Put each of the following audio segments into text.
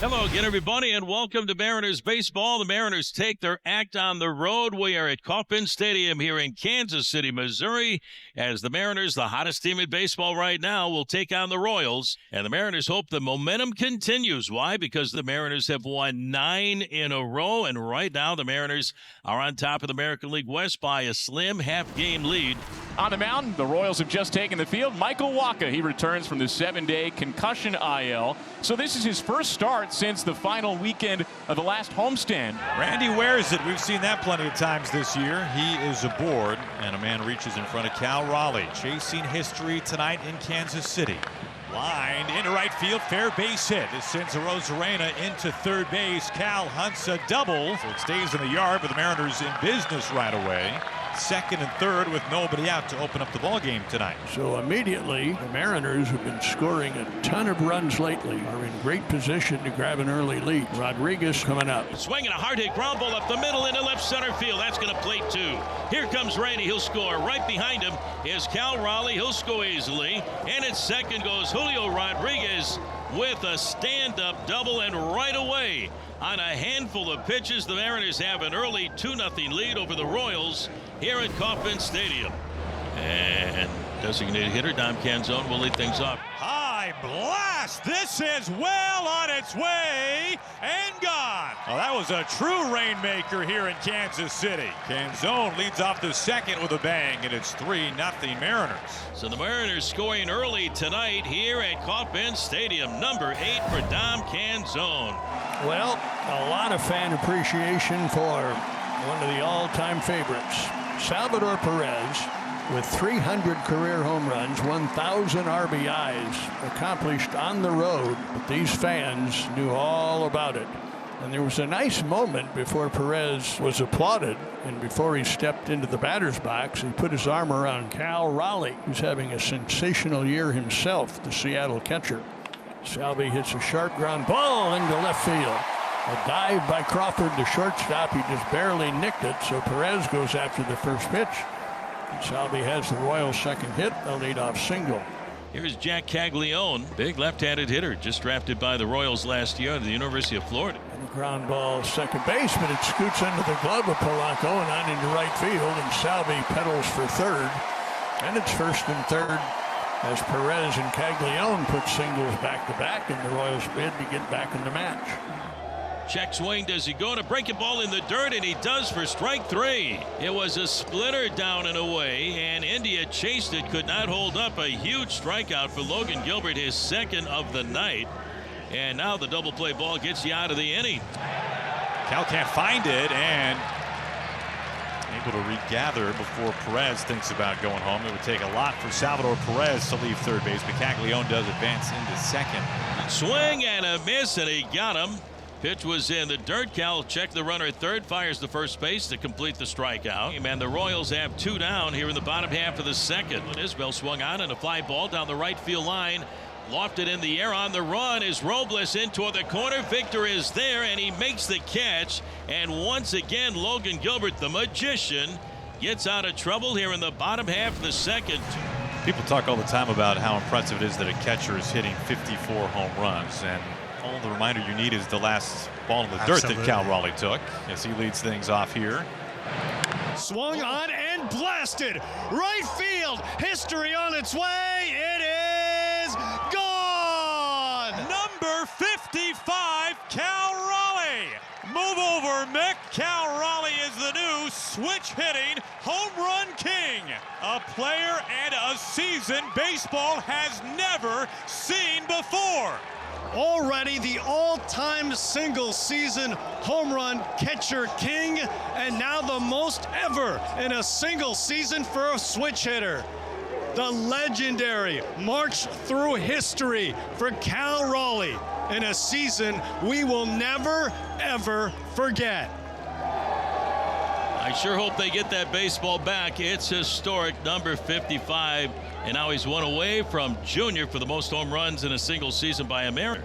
Hello again, everybody, and welcome to Mariners Baseball. The Mariners take their act on the road. We are at Kauffman Stadium here in Kansas City, Missouri, as the Mariners, the hottest team in baseball right now, will take on the Royals. And the Mariners hope the momentum continues. Why? Because the Mariners have won 9 in a row, and right now the Mariners are on top of the American League West by a slim half-game lead. On the mound, the Royals have just taken the field. Michael Wacha, he returns from the 7-day concussion IL. So this is his first start since the final weekend of the last homestand. Randy wears it. We've seen that plenty of times this year. He is aboard, and a man reaches in front of Cal Raleigh, chasing history tonight in Kansas City. Lined into right field, fair base hit. This sends Arozarena into third base. Cal hunts a double, so it stays in the yard, but the Mariners in business right away. Second and third with nobody out to open up the ball game tonight. So immediately, the Mariners have been scoring a ton of runs lately, are in great position to grab an early lead. Rodriguez coming up. Swinging a hard hit ground ball up the middle into left center field. That's going to plate 2. Here comes Randy. He'll score. Right behind him is Cal Raleigh. He'll score easily. And at second goes Julio Rodriguez with a stand-up double, and right away on a handful of pitches, the Mariners have an early 2-0 lead over the Royals here at Kauffman Stadium. And designated hitter Dom Canzone will lead things off. High blast! This is well on its way and gone. Well, that was a true rainmaker here in Kansas City. Canzone leads off the second with a bang, and it's 3-0 Mariners. So the Mariners scoring early tonight here at Kauffman Stadium. Number 8 for Dom Canzone. Well, a lot of fan appreciation for one of the all-time favorites, Salvador Perez, with 300 career home runs, 1,000 RBIs accomplished on the road. But these fans knew all about it. And there was a nice moment before Perez was applauded, and before he stepped into the batter's box, he put his arm around Cal Raleigh, who's having a sensational year himself, the Seattle catcher. Salvi hits a sharp ground ball into left field. A dive by Crawford to shortstop. He just barely nicked it, so Perez goes after the first pitch. And Salvi has the Royals' second hit, a leadoff single. Here's Jack Caglione, big left-handed hitter, just drafted by the Royals last year at the University of Florida. And a ground ball second base, but it scoots into the glove of Polanco and on into right field, and Salvi pedals for third. And it's first and third as Perez and Caglione put singles back-to-back in the Royals' bid to get back in the match. Check swing. Does he go to break a ball in the dirt? And he does for strike 3. It was a splitter down and away, and India chased it, could not hold up. A huge strikeout for Logan Gilbert, his second of the night. And now the double play ball gets you out of the inning. Cal can't find it, and able to regather before Perez thinks about going home. It would take a lot for Salvador Perez to leave third base, but Caglione does advance into second. Swing and a miss, and he got him. Pitch was in the dirt. Cal checked the runner at third, fires the first base to complete the strikeout. And the Royals have 2 down here in the bottom half of the second. Isbell swung on, and a fly ball down the right field line. Lofted in the air. On the run is Robles in toward the corner. Victor is there, and he makes the catch. And once again, Logan Gilbert, the magician, gets out of trouble here in the bottom half of the second. People talk all the time about how impressive it is that a catcher is hitting 54 home runs, and all the reminder you need is the last ball in the dirt that Cal Raleigh took as he leads things off here. Swung on and blasted. Right field. History on its way. It is gone. Number 55, Cal Raleigh. Move over, Mick. Cal Raleigh is the new switch-hitting home run king. A player and a season baseball has never seen before. Already the all-time single season home run catcher king, and now the most ever in a single season for a switch hitter. The legendary march through history for Cal Raleigh in a season we will never, ever forget. I sure hope they get that baseball back. It's historic, number 55. And now he's one away from Junior for the most home runs in a single season by a Mariner.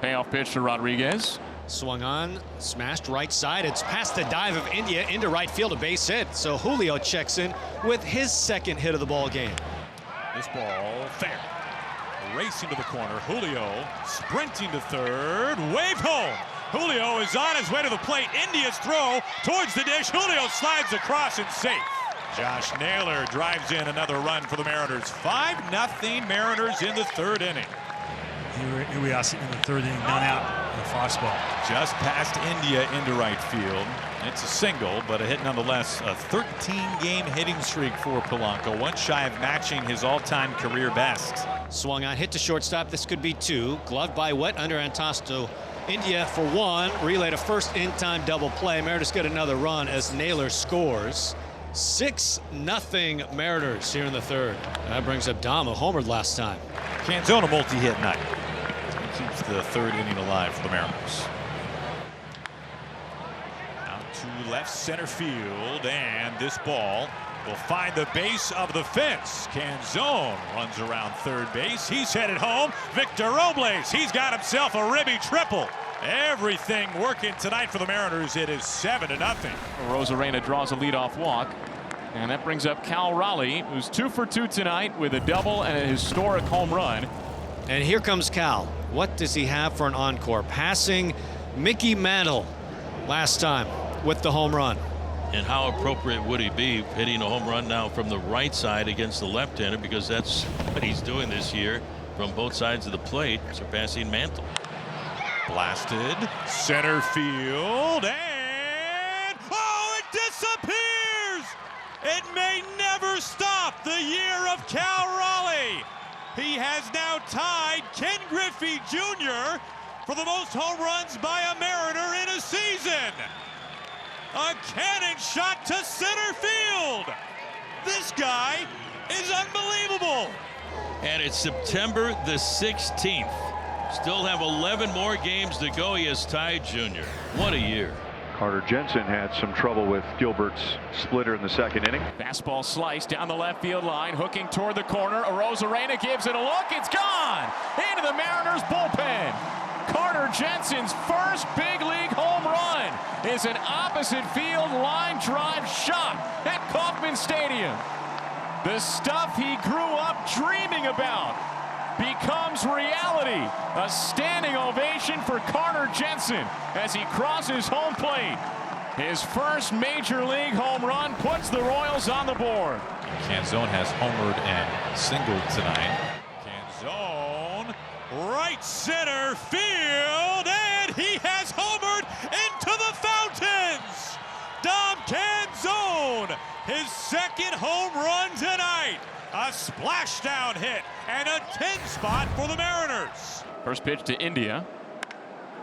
Payoff pitch to Rodriguez. Swung on, smashed right side. It's past the dive of India into right field, a base hit. So Julio checks in with his second hit of the ball game. This ball fair. racing to the corner. Julio sprinting to third. Wave home. Julio is on his way to the plate. India's throw towards the dish. Julio slides across and safe. Josh Naylor drives in another run for the Mariners. 5-0 Mariners in the third inning. Here we are sitting in the third inning, none out in the far spot. Just past India into right field. It's a single, but a hit nonetheless. A 13-game hitting streak for Polanco, one shy of matching his all-time career best. Swung on, hit to shortstop. This could be two. Gloved by Wet under Antosto. India for one. Relay to first in-time double play. Mariners get another run as Naylor scores. 6-0 Mariners here in the third. That brings up Dom, who homered last time. Canzone a multi-hit night. He keeps the third inning alive for the Mariners. Out to left center field, and this ball will find the base of the fence. Canzone runs around third base. He's headed home. Victor Robles, he's got himself a ribby triple. Everything working tonight for the Mariners. It is 7-0. Rosarena draws a leadoff walk. And that brings up Cal Raleigh, who's 2 for 2 tonight with a double and a historic home run. And here comes Cal. What does he have for an encore? Passing Mickey Mantle last time with the home run. And how appropriate would he be hitting a home run now from the right side against the left-hander, because that's what he's doing this year from both sides of the plate, surpassing Mantle. Blasted center field, and oh, it disappears! It may never stop the year of Cal Raleigh. He has now tied Ken Griffey Jr. for the most home runs by a Mariner in a season. A cannon shot to center field. This guy is unbelievable. And it's September the 16th. Still have 11 more games to go. He has tied Junior. What a year. Carter Jensen had some trouble with Gilbert's splitter in the second inning. Fastball sliced down the left field line, hooking toward the corner. Rosarena gives it a look. It's gone into the Mariners bullpen. Carter Jensen's first big league home run is an opposite field line drive shot at Kauffman Stadium. The stuff he grew up dreaming about becomes reality. A standing ovation for Carter Jensen as he crosses home plate. His first major league home run puts the Royals on the board. Canzone has homered and singled tonight. Canzone, right center field, and he has homered into the fountains. Dom Canzone, his second home run tonight. A splashdown hit and a 10 spot for the Mariners. First pitch to India.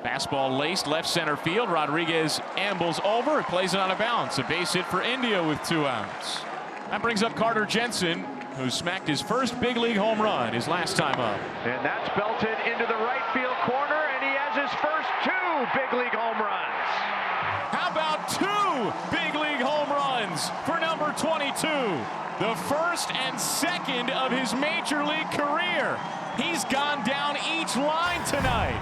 Fastball laced left center field. Rodriguez ambles over. It plays it out of bounds. A base hit for India with 2 outs. That brings up Carter Jensen, who smacked his first big league home run his last time up. And that's belted into the right field corner, and he has his first 2 big league home runs. How about 2 big league home runs for number 22? The first and second of his major league career. He's gone down each line tonight.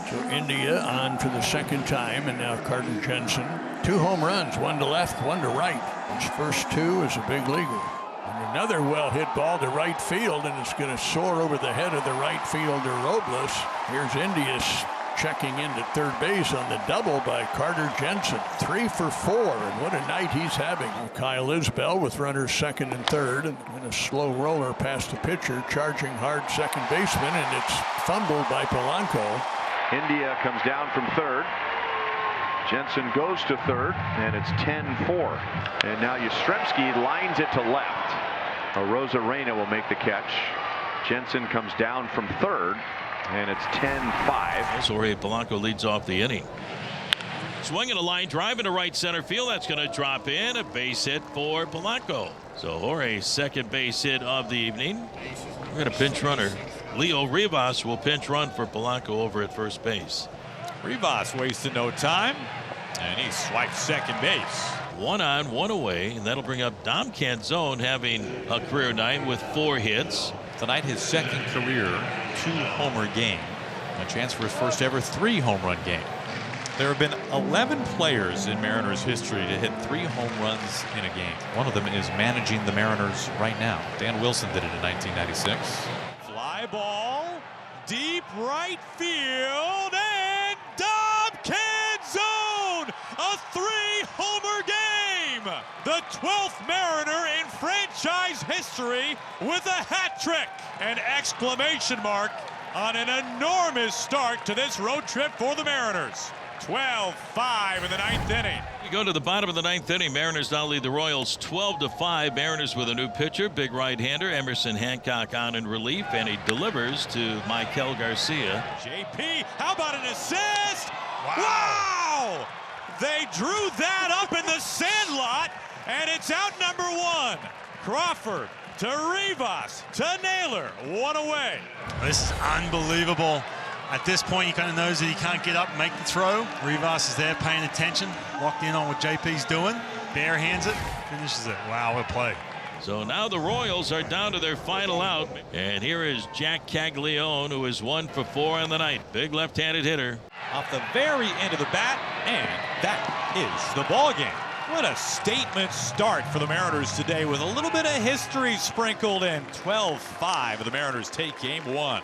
So India on for the second time, and now Carter Jensen. 2 home runs, 1 to left, 1 to right. His first 2 as a big leaguer. And another well-hit ball to right field, and it's going to soar over the head of the right fielder Robles. Here's India's checking into third base on the double by Carter Jensen. 3 for 4, and what a night he's having. Kyle Isbell with runners second and third, and a slow roller past the pitcher, charging hard second baseman, and it's fumbled by Polanco. India comes down from third. Jensen goes to third, and it's 10-4. And now Yastrzemski lines it to left. Rosarena will make the catch. Jensen comes down from third, and it's 10-5. Jorge Polanco leads off the inning. Swinging a line drive into right center field. That's going to drop in. A base hit for Polanco. So Jorge's second base hit of the evening. We're going to pinch runner. Leo Rivas will pinch run for Polanco over at first base. Rivas wasted no time, and he swipes second base. 1 on, 1 away, and that'll bring up Dom Canzone having a career night with 4 hits. Tonight, his second career 2-homer game. A chance for his first ever 3 home run game. There have been 11 players in Mariners history to hit 3 home runs in a game. One of them is managing the Mariners right now. Dan Wilson did it in 1996. Fly ball. deep right field, and Dom Canzone, a 3-homer game. The 12th Mariner in franchise history with a hat trick. An exclamation mark on an enormous start to this road trip for the Mariners. 12-5 in the 9th inning. We go to the bottom of the 9th inning. Mariners now lead the Royals 12-5. Mariners with a new pitcher, big right-hander Emerson Hancock on in relief, and he delivers to Maikel Garcia. JP, how about an assist? Wow! They drew that up in the sandlot, and it's out number 1. Crawford to Rivas to Naylor, 1 away. This is unbelievable. At this point, he kind of knows that he can't get up and make the throw. Rivas is there paying attention, locked in on what JP's doing. Bare hands it, finishes it. Wow, what a play. So now the Royals are down to their final out. And here is Jack Caglione, who is 1 for 4 on the night. Big left-handed hitter. Off the very end of the bat, and that is the ball game. What a statement start for the Mariners today with a little bit of history sprinkled in. 12-5, the Mariners take game 1.